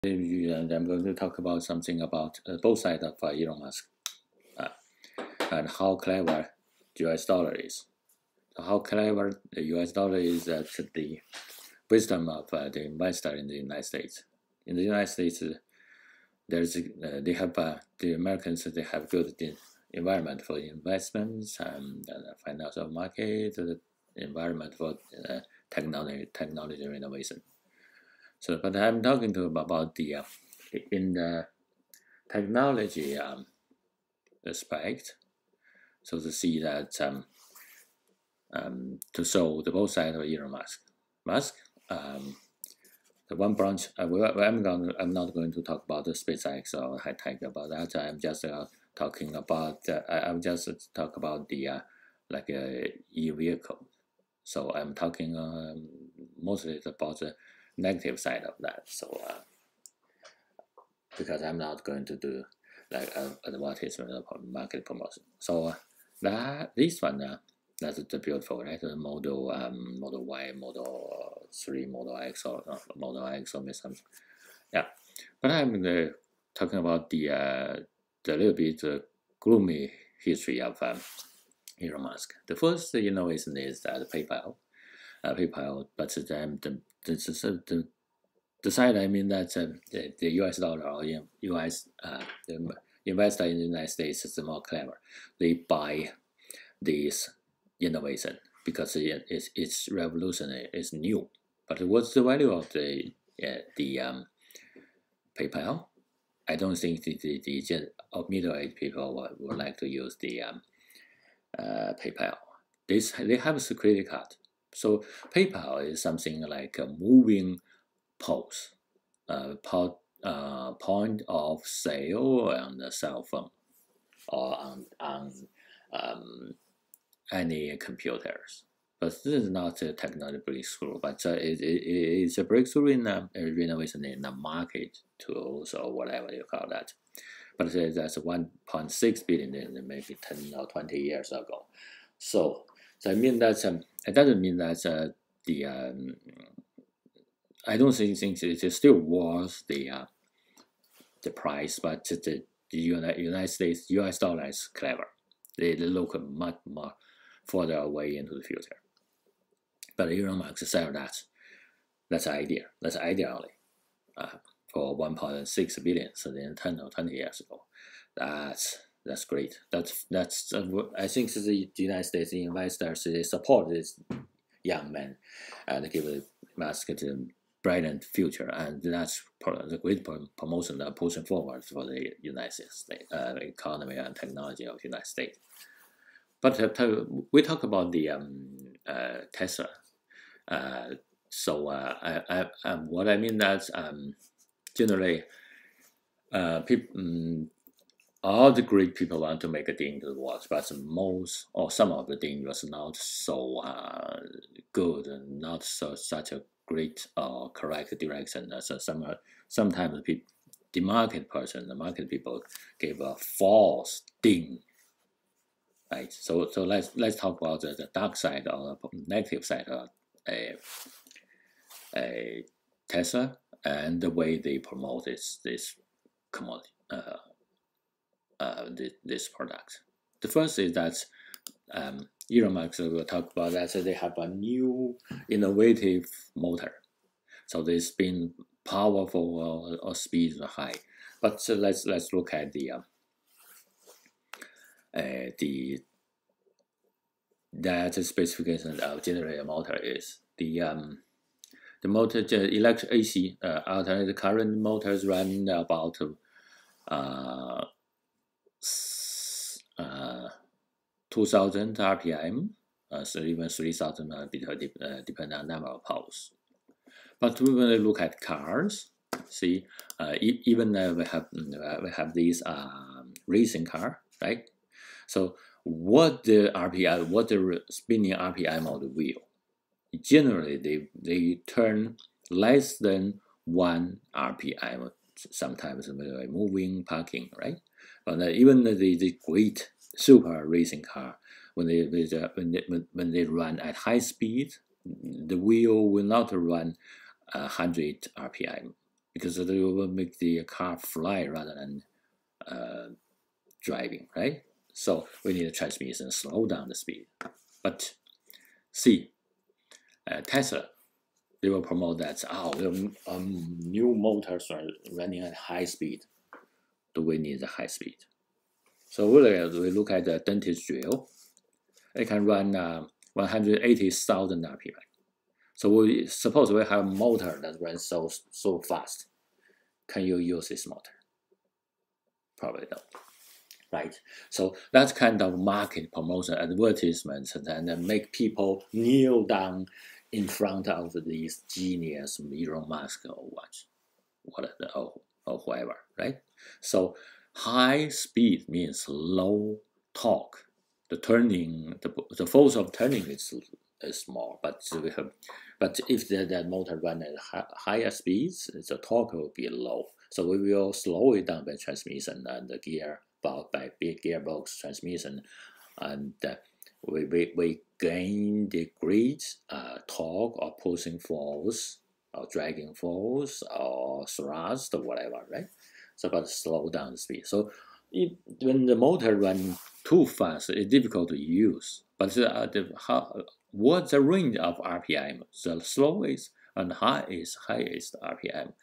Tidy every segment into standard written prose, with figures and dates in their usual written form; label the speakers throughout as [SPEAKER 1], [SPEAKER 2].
[SPEAKER 1] And I'm going to talk about something about both sides of Elon Musk and how clever the US dollar is. So how clever the US dollar is that the wisdom of the investor in the United States. In the United States, they have the Americans, they have good environment for investments and financial market, the environment for technology innovation. So, but I'm talking about the in the technology aspect. So to see that to show the both sides of Elon Musk, the one branch. I'm not going to talk about the SpaceX or high tech about that. I'm just talking about. I'm just talk about the like a e-vehicle. So I'm talking mostly about the negative side of that. So because I'm not going to do like advertisement or market promotion. So that this one that's the beautiful, right? The Model Model Y, Model 3, Model X, or Model X or something. Yeah, but I'm talking about the little bit gloomy history of Elon Musk. The first innovation is PayPal. But the side I mean that the US dollar or US the investor in the United States is more clever. They buy this innovation because it's revolutionary, it's new. But what's the value of the PayPal? I don't think the middle-aged people would like to use the PayPal. They have a credit card. So PayPal is something like a moving POS, point of sale on the cell phone or on any computers. But this is not a technology breakthrough, but it's a breakthrough in renovation in the market tools or whatever you call that. But that's 1.6 billion maybe 10 or 20 years ago. So I mean that it doesn't mean that I don't think it still worth the price, but the United States US dollar is clever. They look much more further away into the future. But Elon Musk said that's idea. That's ideally for 1.6 billion, so then 10 or 20 years ago. That's great. That's I think the United States investors they support this young man and give Musk a brilliant future, and that's the great promotion that pushing forward for the United States economy and technology of the United States. But we talk about the Tesla. So what I mean that generally people. All the great people want to make a thing to work, but most or some of the thing was not so good and not such a great or correct direction. So sometimes the market people gave a false thing, right? So let's talk about the dark side or the negative side of a Tesla and the way they promote this commodity. This product. The first is that Elon Musk will talk about that they have a new innovative motor. So they spin powerful or speed high. But let's look at that specification of generator motor is the motor electric AC alternating current motors run about 2,000 RPM, so even 3,000 depending on number of poles. But when we look at cars, see, even we have these racing car, right? So what the spinning RPM of the wheel? Generally, they turn less than 1 RPM. Sometimes moving, parking, right? But even the great super racing car, when they run at high speed, the wheel will not run 100 RPM. because it will make the car fly rather than driving, right? So we need a transmission to slow down the speed. But see, Tesla, they will promote that, new motors are running at high speed. Do we need the high speed? So we look at the dentist drill. It can run 180,000 RPM. So suppose we have a motor that runs so fast. Can you use this motor? Probably not. Right? So that's kind of market promotion advertisements and make people kneel down in front of these genius Elon Musk or whoever, right? So high speed means low torque. The force of turning is small, but if the motor runs at higher speeds, the torque will be low. So we will slow it down by transmission and the gearbox transmission, and we gain the great torque or pushing force or dragging force or thrust or whatever, right? So but slow down the speed. So when the motor runs too fast, it's difficult to use. But what's the range of RPM? The slowest and highest RPM.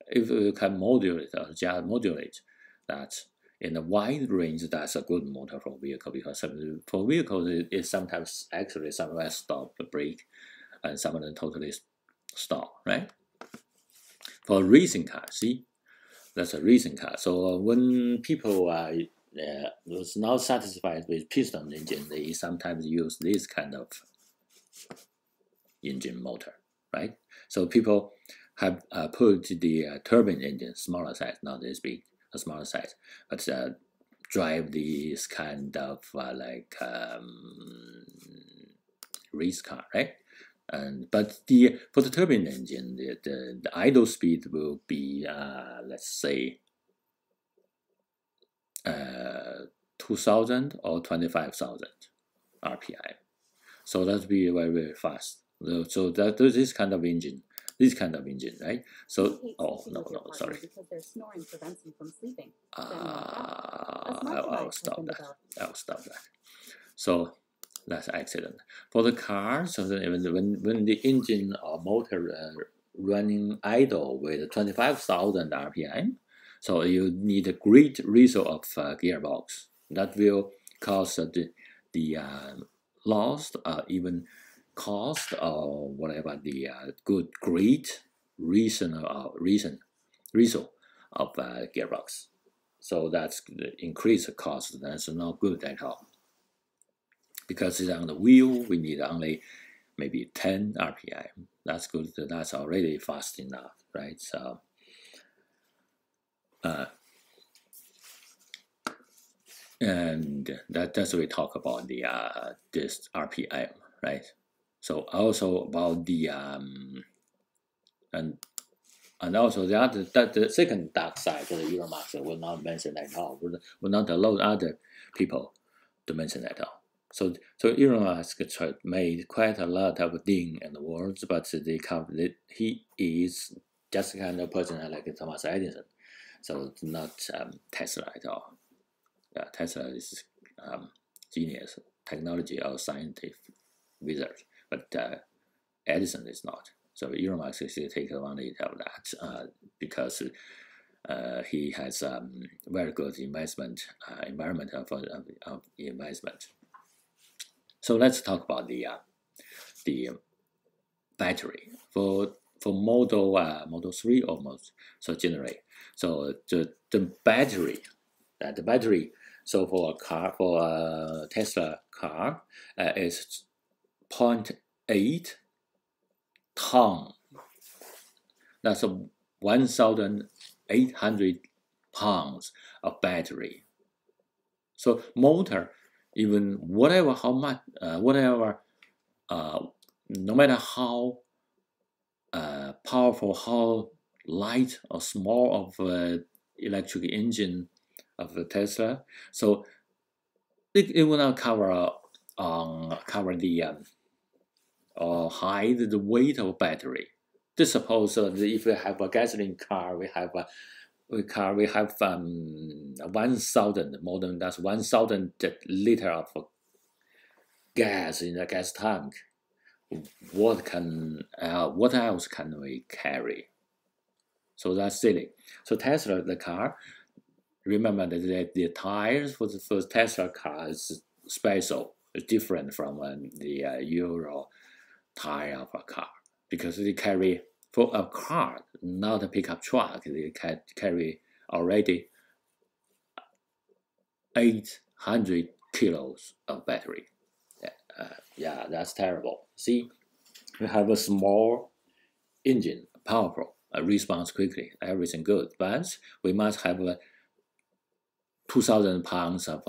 [SPEAKER 1] If we can modulate or just modulate that in a wide range, that's a good motor for vehicle, because for vehicles it sometimes actually somewhere stop the brake and some of them totally stop, right? For a racing car, see, that's a racing car. So when people was not satisfied with piston engine, they sometimes use this kind of engine motor, right? So people have put the turbine engine smaller size, not this big, a smaller size, but drive this kind of race car, right? But for the turbine engine, the idle speed will be let's say 2,000 or 25,000 RPM. So that's be very, very fast. So this kind of engine, right? So sorry.
[SPEAKER 2] Because their snoring prevents them from sleeping.
[SPEAKER 1] I'll stop that. So that's accident. For the car, so when the engine or motor running idle with 25,000 RPM, so you need a great ratio of gearbox that will cause the loss, even cost or whatever the great ratio of gearbox. So that's the increased cost. That's not good at all. Because it's on the wheel, we need only maybe 10 RPM. That's good. That's already fast enough, right? So, and that's what we talk about the this RPM, right? So also about the and also the second dark side of the Elon Musk will not mention at all. Will not allow other people to mention at all. So Elon Musk made quite a lot of things in the world, but they covered it. He is just the kind of person like Thomas Edison. So it's not Tesla at all. Tesla is genius, technology or scientific wizard, but Edison is not. So Elon Musk is to take advantage of that because he has very good investment environment of investment. So let's talk about the battery for Model 3 almost so generate. So the battery. So for a car, for a Tesla car, is 0.8 ton. That's 1,800 pounds of battery. So motor, even whatever how much, no matter how powerful, how light or small of electric engine of the Tesla, so it will not cover the or hide the weight of battery. just suppose if we have a gasoline car, we have 1,000 more than that's 1,000 liter of gas in the gas tank. What else can we carry? So that's silly. So Tesla, the car, remember that the tires for the first Tesla car is special. It's different from the Euro tire of a car because they carry, for a car, not a pickup truck, they can carry already 800 kilos of battery. Yeah, that's terrible. See, we have a small engine, powerful, responds quickly, everything good, but we must have 2,000 pounds of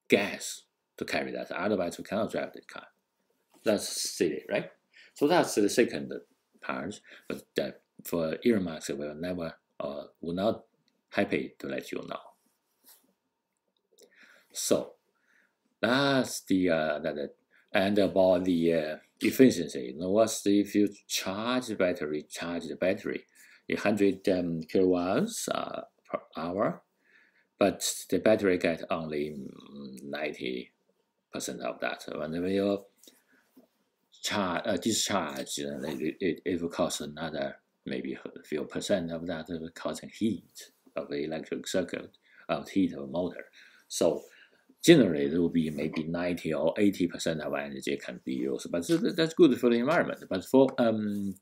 [SPEAKER 1] gas to carry that. Otherwise, we cannot drive the car. That's silly, right? So that's the second part. But for Elon Musk, will not happy to let you know. So that's the and about the efficiency. You know what's if you charge the battery, 100 kilowatts per hour, but the battery get only 90% of that. So when you discharge, it will cost another maybe a few percent of that, causing heat of the electric circuit, of heat of a motor. So generally, there will be maybe 90 or 80% of energy can be used, but that's good for the environment. But for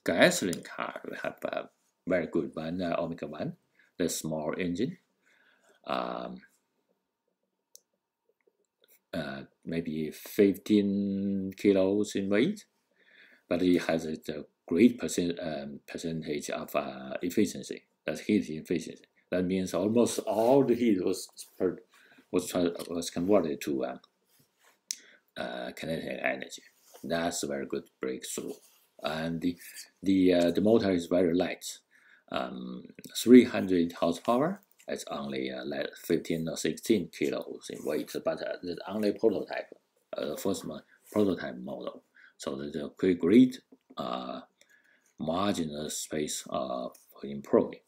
[SPEAKER 1] gasoline car, we have a very good one, Omega 1, the small engine, maybe 15 kilos in weight, but it has a great percentage of efficiency. That's heat efficiency. That means almost all the heat was converted to kinetic energy. That's a very good breakthrough. And the motor is very light, 300 horsepower. It's only like 15 or 16 kilos in weight, but it's only prototype, first prototype model. So there's a great marginal space for improving.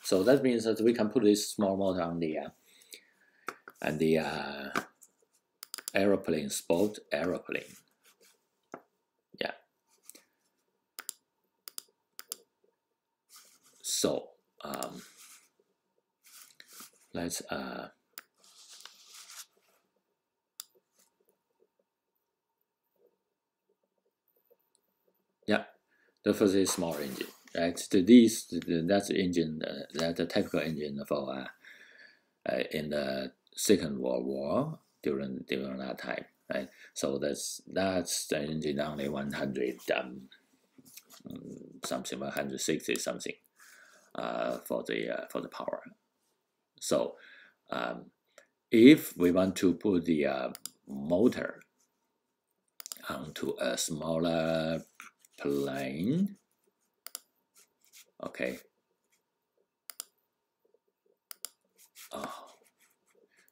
[SPEAKER 1] So that means that we can put this small motor on the aeroplane, sport aeroplane. Yeah. So let's yeah, the first is small engine, right? That's the engine, that's the typical engine for in the Second World War during that time, right? So that's the engine only 100 something, 160 something for the power. So if we want to put the motor onto a smaller plane, okay.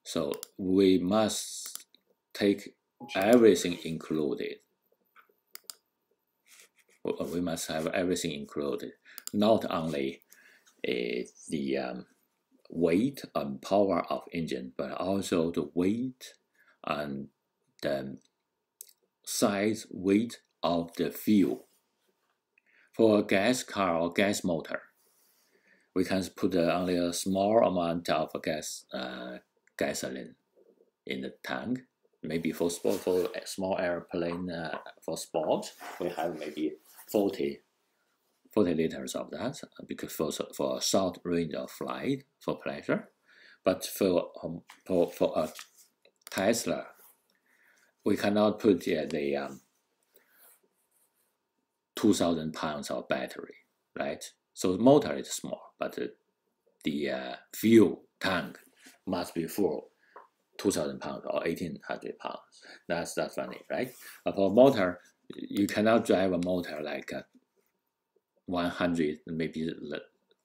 [SPEAKER 1] So we must take everything included. We must have everything included, not only the weight and power of engine, but also the weight and the size, weight of the fuel. For a gas car or gas motor, we can put only a small amount of gasoline in the tank. Maybe for a small airplane, for sport, we have maybe 40 liters of that, because for a short range of flight, for pleasure. But for a Tesla, we cannot put the 2,000 pounds of battery, right? So the motor is small, but the fuel tank must be full, 2,000 pounds or 1,800 pounds. That's funny, right? But for a motor, you cannot drive a motor like 100, maybe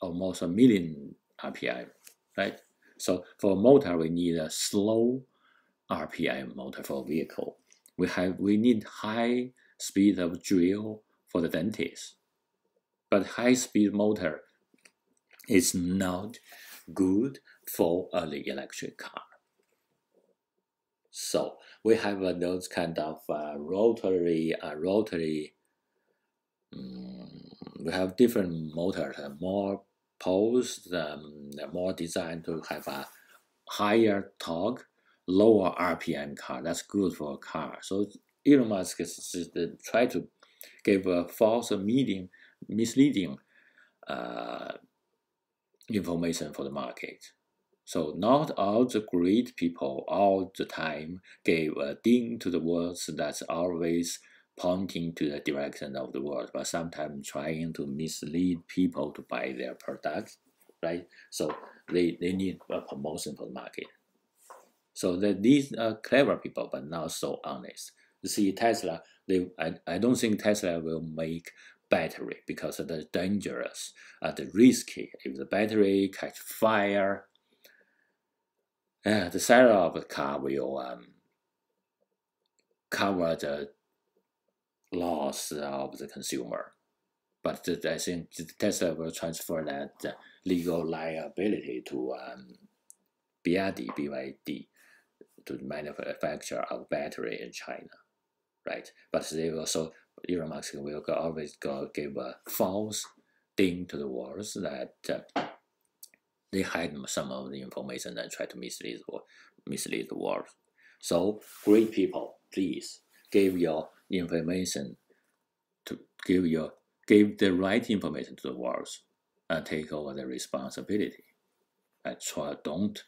[SPEAKER 1] almost a million RPM, right? So for a motor, we need a slow RPM motor for a vehicle. We need high speed of drill for the dentist, but high-speed motor is not good for the electric car. So we have those kind of rotary. We have different motors, more poles, more designed to have a higher torque, lower RPM car. That's good for a car. So Elon Musk is try to give a false, misleading information for the market. So not all the great people all the time gave a ding to the words that's always pointing to the direction of the world, but sometimes trying to mislead people to buy their products, right? So they need a promotion for the market. So that these are clever people, but not so honest. You see, Tesla, I don't think Tesla will make battery because it's dangerous, the risky. If the battery catch fire, the seller of the car will cover the loss of the consumer. But I think Tesla will transfer that legal liability to BYD, to manufacture of battery in China, right? But they also, Elon Musk will always give a false thing to the world that they hide some of the information and try to mislead the world. So great people, please give your information to give the right information to the world and take over the responsibility. And try don't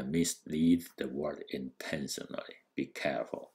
[SPEAKER 1] mislead the world intentionally. Be careful.